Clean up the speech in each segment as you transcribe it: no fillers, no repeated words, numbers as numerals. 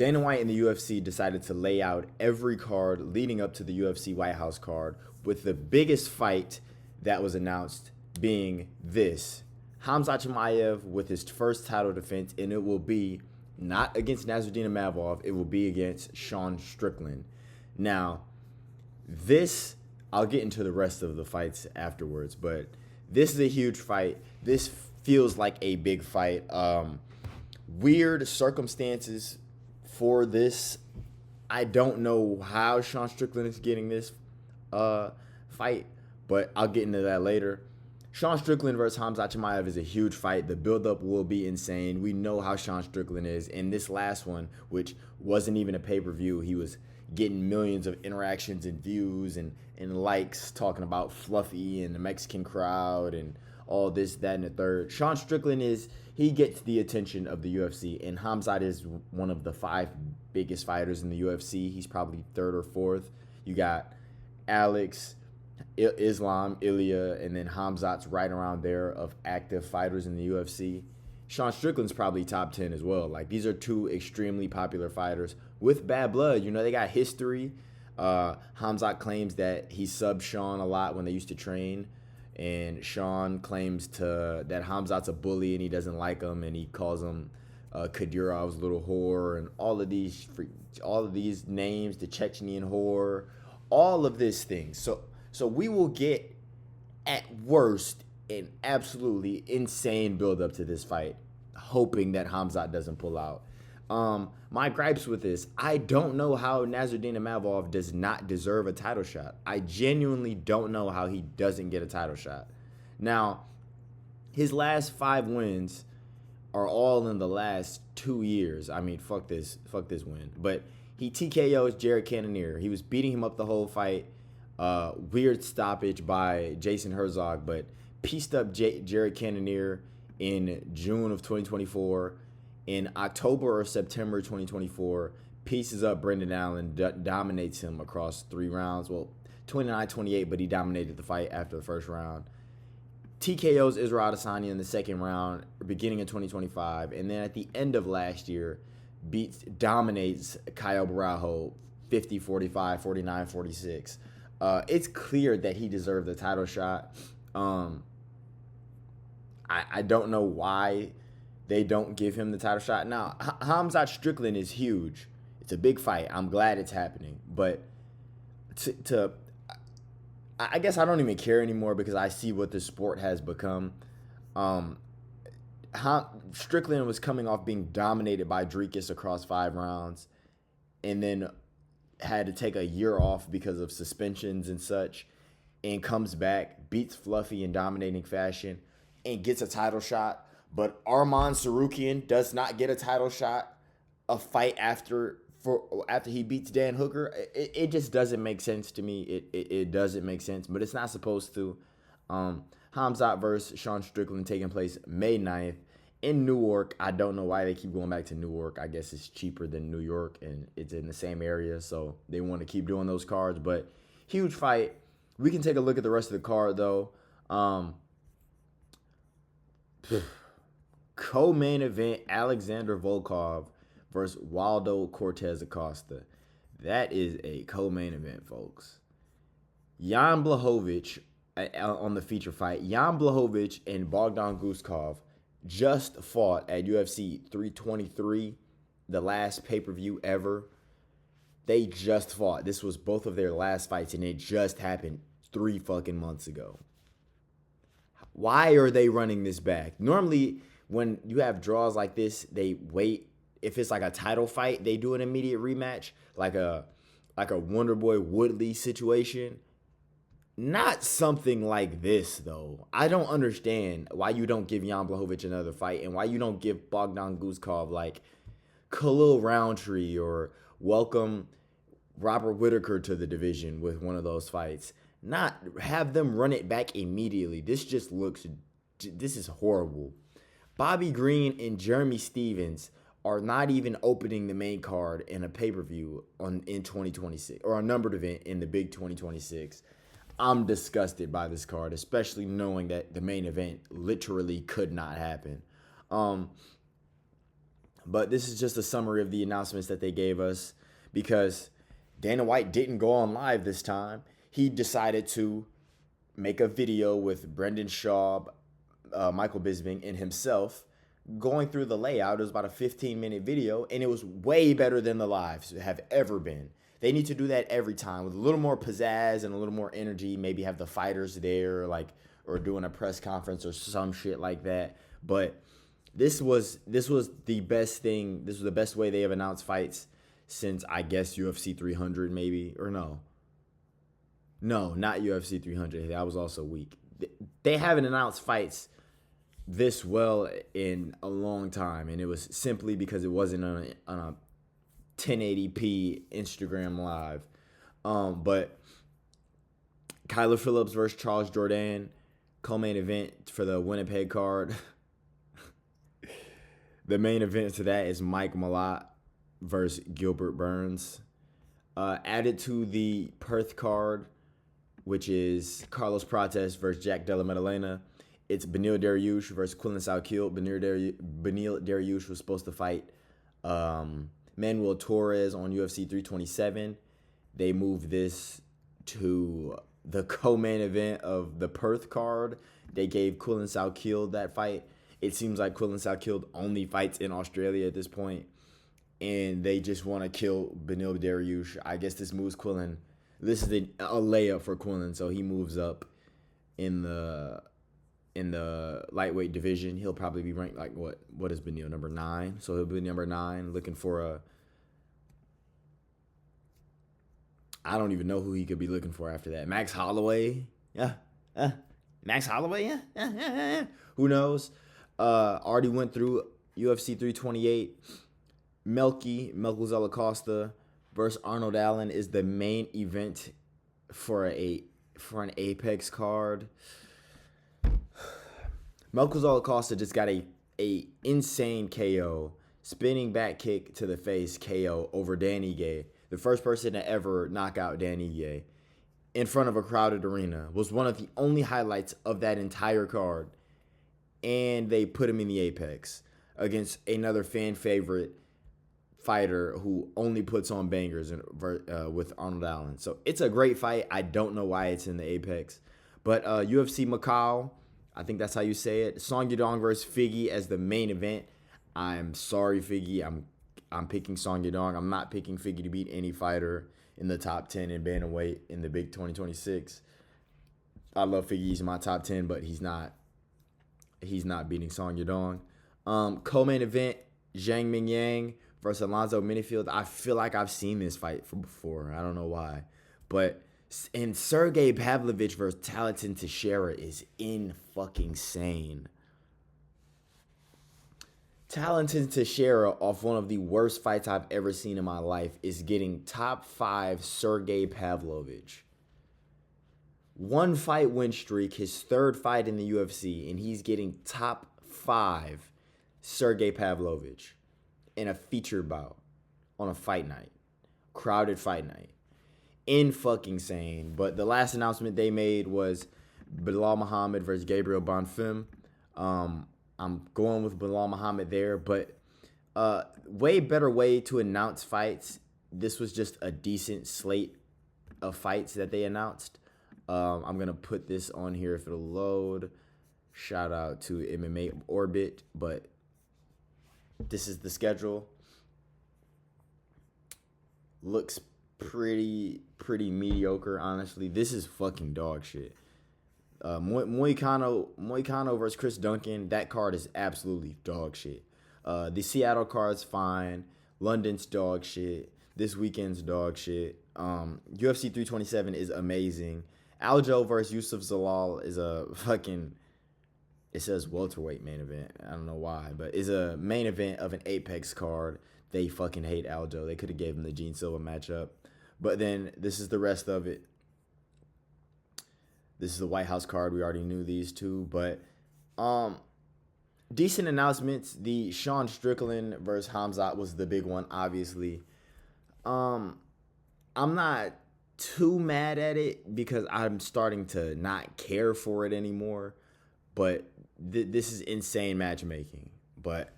Dana White and the UFC decided to lay out every card leading up to the UFC White House card, with the biggest fight that was announced being this. Khamzat Chimaev with his first title defense, and it will be not against Nasruddin Imavov, it will be against Sean Strickland. Now, this, I'll get into the rest of the fights afterwards, but this is a huge fight. This feels like a big fight. Weird circumstances for this. I don't know how Sean Strickland is getting this fight, but I'll get into that later. Sean Strickland versus Khamzat Chimaev is a huge fight. The buildup will be insane. We know how Sean Strickland is. In this last one, which wasn't even a pay-per-view, he was getting millions of interactions and views and likes, talking about Fluffy and the Mexican crowd and all this, that, and the third. Sean Strickland he gets the attention of the UFC, and Khamzat is one of the 5 biggest fighters in the UFC. He's probably 3rd or 4th. You got Alex, Islam, Ilya, and then Khamzat's right around there of active fighters in the UFC. Sean Strickland's probably top 10 as well. Like, these are 2 extremely popular fighters with bad blood. You know, they got history. Khamzat claims that he subbed Sean a lot when they used to train, and Sean claims that Khamzat's a bully and he doesn't like him, and he calls him Kadyrov's little whore, and all of these names, the Chechnyan whore, all of these things. So we will get, at worst, an absolutely insane build-up to this fight, hoping that Khamzat doesn't pull out. My gripes with this, I don't know how Nasruddin Imavov does not deserve a title shot. I genuinely don't know how he doesn't get a title shot. Now, his last 5 wins are all in the last 2 years. I mean, fuck this win. But he TKO's Jared Cannonier. He was beating him up the whole fight. Weird stoppage by Jason Herzog, but pieced up Jared Cannonier in June of 2024. In October or September 2024, pieces up Brendan Allen, dominates him across 3 rounds. Well, 29-28, but he dominated the fight after the first round. TKO's Israel Adesanya in the second round, beginning of 2025. And then at the end of last year, dominates Caio Barajo 50-45, 49-46. It's clear that he deserved the title shot. I don't know why they don't give him the title shot. Now, Khamzat Strickland is huge. It's a big fight. I'm glad it's happening. But I guess I don't even care anymore because I see what the sport has become. Strickland was coming off being dominated by Dricus across 5 rounds, and then had to take a year off because of suspensions and such, and comes back, beats Fluffy in dominating fashion, and gets a title shot. But Arman Sarukian does not get a title shot a fight after he beats Dan Hooker. It just doesn't make sense to me. It doesn't make sense, but it's not supposed to. Khamzat versus Sean Strickland taking place May 9th in Newark. I don't know why they keep going back to Newark. I guess it's cheaper than New York, and it's in the same area, so they want to keep doing those cards. But huge fight. We can take a look at the rest of the card, though. Co-main event, Alexander Volkov versus Waldo Cortez Acosta. That is a co-main event, folks. Jan Blachowicz on the feature fight. Jan Blachowicz and Bogdan Guskov just fought at UFC 323, the last pay-per-view ever. They just fought. This was both of their last fights, and it just happened 3 fucking months ago. Why are they running this back? Normally, when you have draws like this, they wait. If it's like a title fight, they do an immediate rematch, like a Wonderboy Woodley situation. Not something like this, though. I don't understand why you don't give Jan Blachowicz another fight, and why you don't give Bogdan Guskov like Khalil Roundtree, or welcome Robert Whittaker to the division with one of those fights. Not have them run it back immediately. This is horrible. Bobby Green and Jeremy Stevens are not even opening the main card in a pay-per-view in 2026, or a numbered event in the big 2026. I'm disgusted by this card, especially knowing that the main event literally could not happen. But this is just a summary of the announcements that they gave us because Dana White didn't go on live this time. He decided to make a video with Brendan Schaub, Michael Bisping, and himself going through the layout. It was about a 15-minute video, and it was way better than the lives have ever been. They need to do that every time with a little more pizzazz and a little more energy. Maybe have the fighters there, or doing a press conference or some shit like that. But this was the best thing. This was the best way they have announced fights since, I guess, UFC 300 maybe. Or no, not UFC 300. That was also weak. They haven't announced fights this well in a long time, and it was simply because it wasn't on a 1080p Instagram live. But Kyler Phillips versus Charles Jourdain, co-main event for the Winnipeg card. The main event to that is Mike Malott versus Gilbert Burns. Added to the Perth card, which is Carlos Prates versus Jack Della Maddalena, it's Beneil Dariush versus Quillen Salkiel. Beneil Dariush was supposed to fight Manuel Torres on UFC 327. They moved this to the co-main event of the Perth card. They gave Quillen Salkiel that fight. It seems like Quillen Salkiel only fights in Australia at this point, and they just want to kill Beneil Dariush. I guess this moves Quillen. This is a layup for Quillen, so he moves up in the lightweight division. He'll probably be ranked like what is Beneil, number 9? So he'll be number 9, looking for I don't even know who he could be looking for after that. Max Holloway? Yeah. Max Holloway? Yeah. Who knows? Already went through UFC 328. Melky Zalacosta versus Arnold Allen is the main event for an Apex card. Melky Zalacosta just got a insane KO, spinning back kick to the face KO over Dan Ige. The first person to ever knock out Dan Ige in front of a crowded arena. Was one of the only highlights of that entire card. And they put him in the Apex against another fan favorite fighter who only puts on bangers with Arnold Allen. So it's a great fight. I don't know why it's in the Apex. But UFC Macau, I think that's how you say it. Song Yadong versus Figgy as the main event. I'm sorry, Figgy. I'm picking Song Yadong. I'm not picking Figgy to beat any fighter in the top 10 in bantamweight in the Big 2026. I love Figgy. He's in my top 10, but he's not beating Song Yadong. Co-main event, Zhang Mingyang versus Alonzo Minifield. I feel like I've seen this fight before. I don't know why. And Sergey Pavlovich versus Talenton Teixeira is in-fucking-sane. Talenton Teixeira, off one of the worst fights I've ever seen in my life, is getting top 5 Sergey Pavlovich. 1 fight win streak, his 3rd fight in the UFC, and he's getting top 5 Sergey Pavlovich in a feature bout on a fight night. Crowded fight night. In-fucking-sane. But the last announcement they made was Bilal Muhammad versus Gabriel Bonfim. I'm going with Bilal Muhammad there, but way better way to announce fights. This was just a decent slate of fights that they announced. I'm going to put this on here if it'll load. Shout out to MMA Orbit, but this is the schedule. Looks pretty mediocre, honestly. This is fucking dog shit. Moicano versus Chris Duncan. That card is absolutely dog shit. The Seattle card's fine. London's dog shit. This weekend's dog shit. UFC 327 is amazing. Aljo versus Yusuf Zalal is a fucking... It says welterweight main event. I don't know why, but it's a main event of an Apex card. They fucking hate Aljo. They could have gave him the Gene Silva matchup. But then this is the rest of it. This is the White House card. We already knew these two, but decent announcements. The Sean Strickland versus Khamzat was the big one, obviously. I'm not too mad at it because I'm starting to not care for it anymore. But this is insane matchmaking. But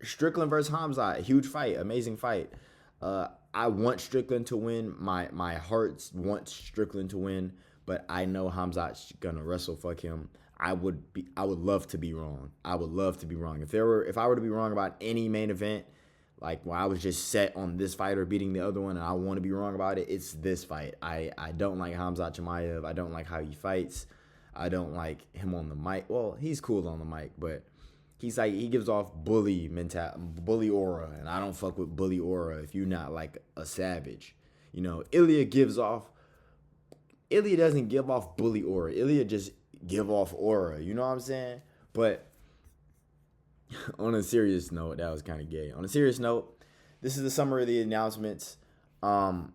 Strickland versus Khamzat, huge fight, amazing fight. I want Strickland to win. My heart wants Strickland to win, but I know Khamzat's gonna wrestle fuck him. I would love to be wrong. I would love to be wrong. If I were to be wrong about any main event, like when I was just set on this fighter beating the other one and I want to be wrong about it, it's this fight. I don't like Khamzat Chimaev. I don't like how he fights. I don't like him on the mic. Well, he's cool on the mic, but he gives off bully aura, and I don't fuck with bully aura if you're not like a savage. You know, Ilya doesn't give off bully aura. Ilya just give off aura. You know what I'm saying? But on a serious note, that was kind of gay. On a serious note, this is the summary of the announcements. That's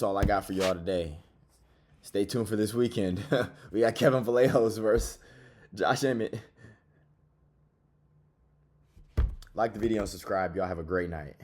all I got for y'all today. Stay tuned for this weekend. We got Kevin Vallejos versus Josh Emmett. Like the video and subscribe. Y'all have a great night.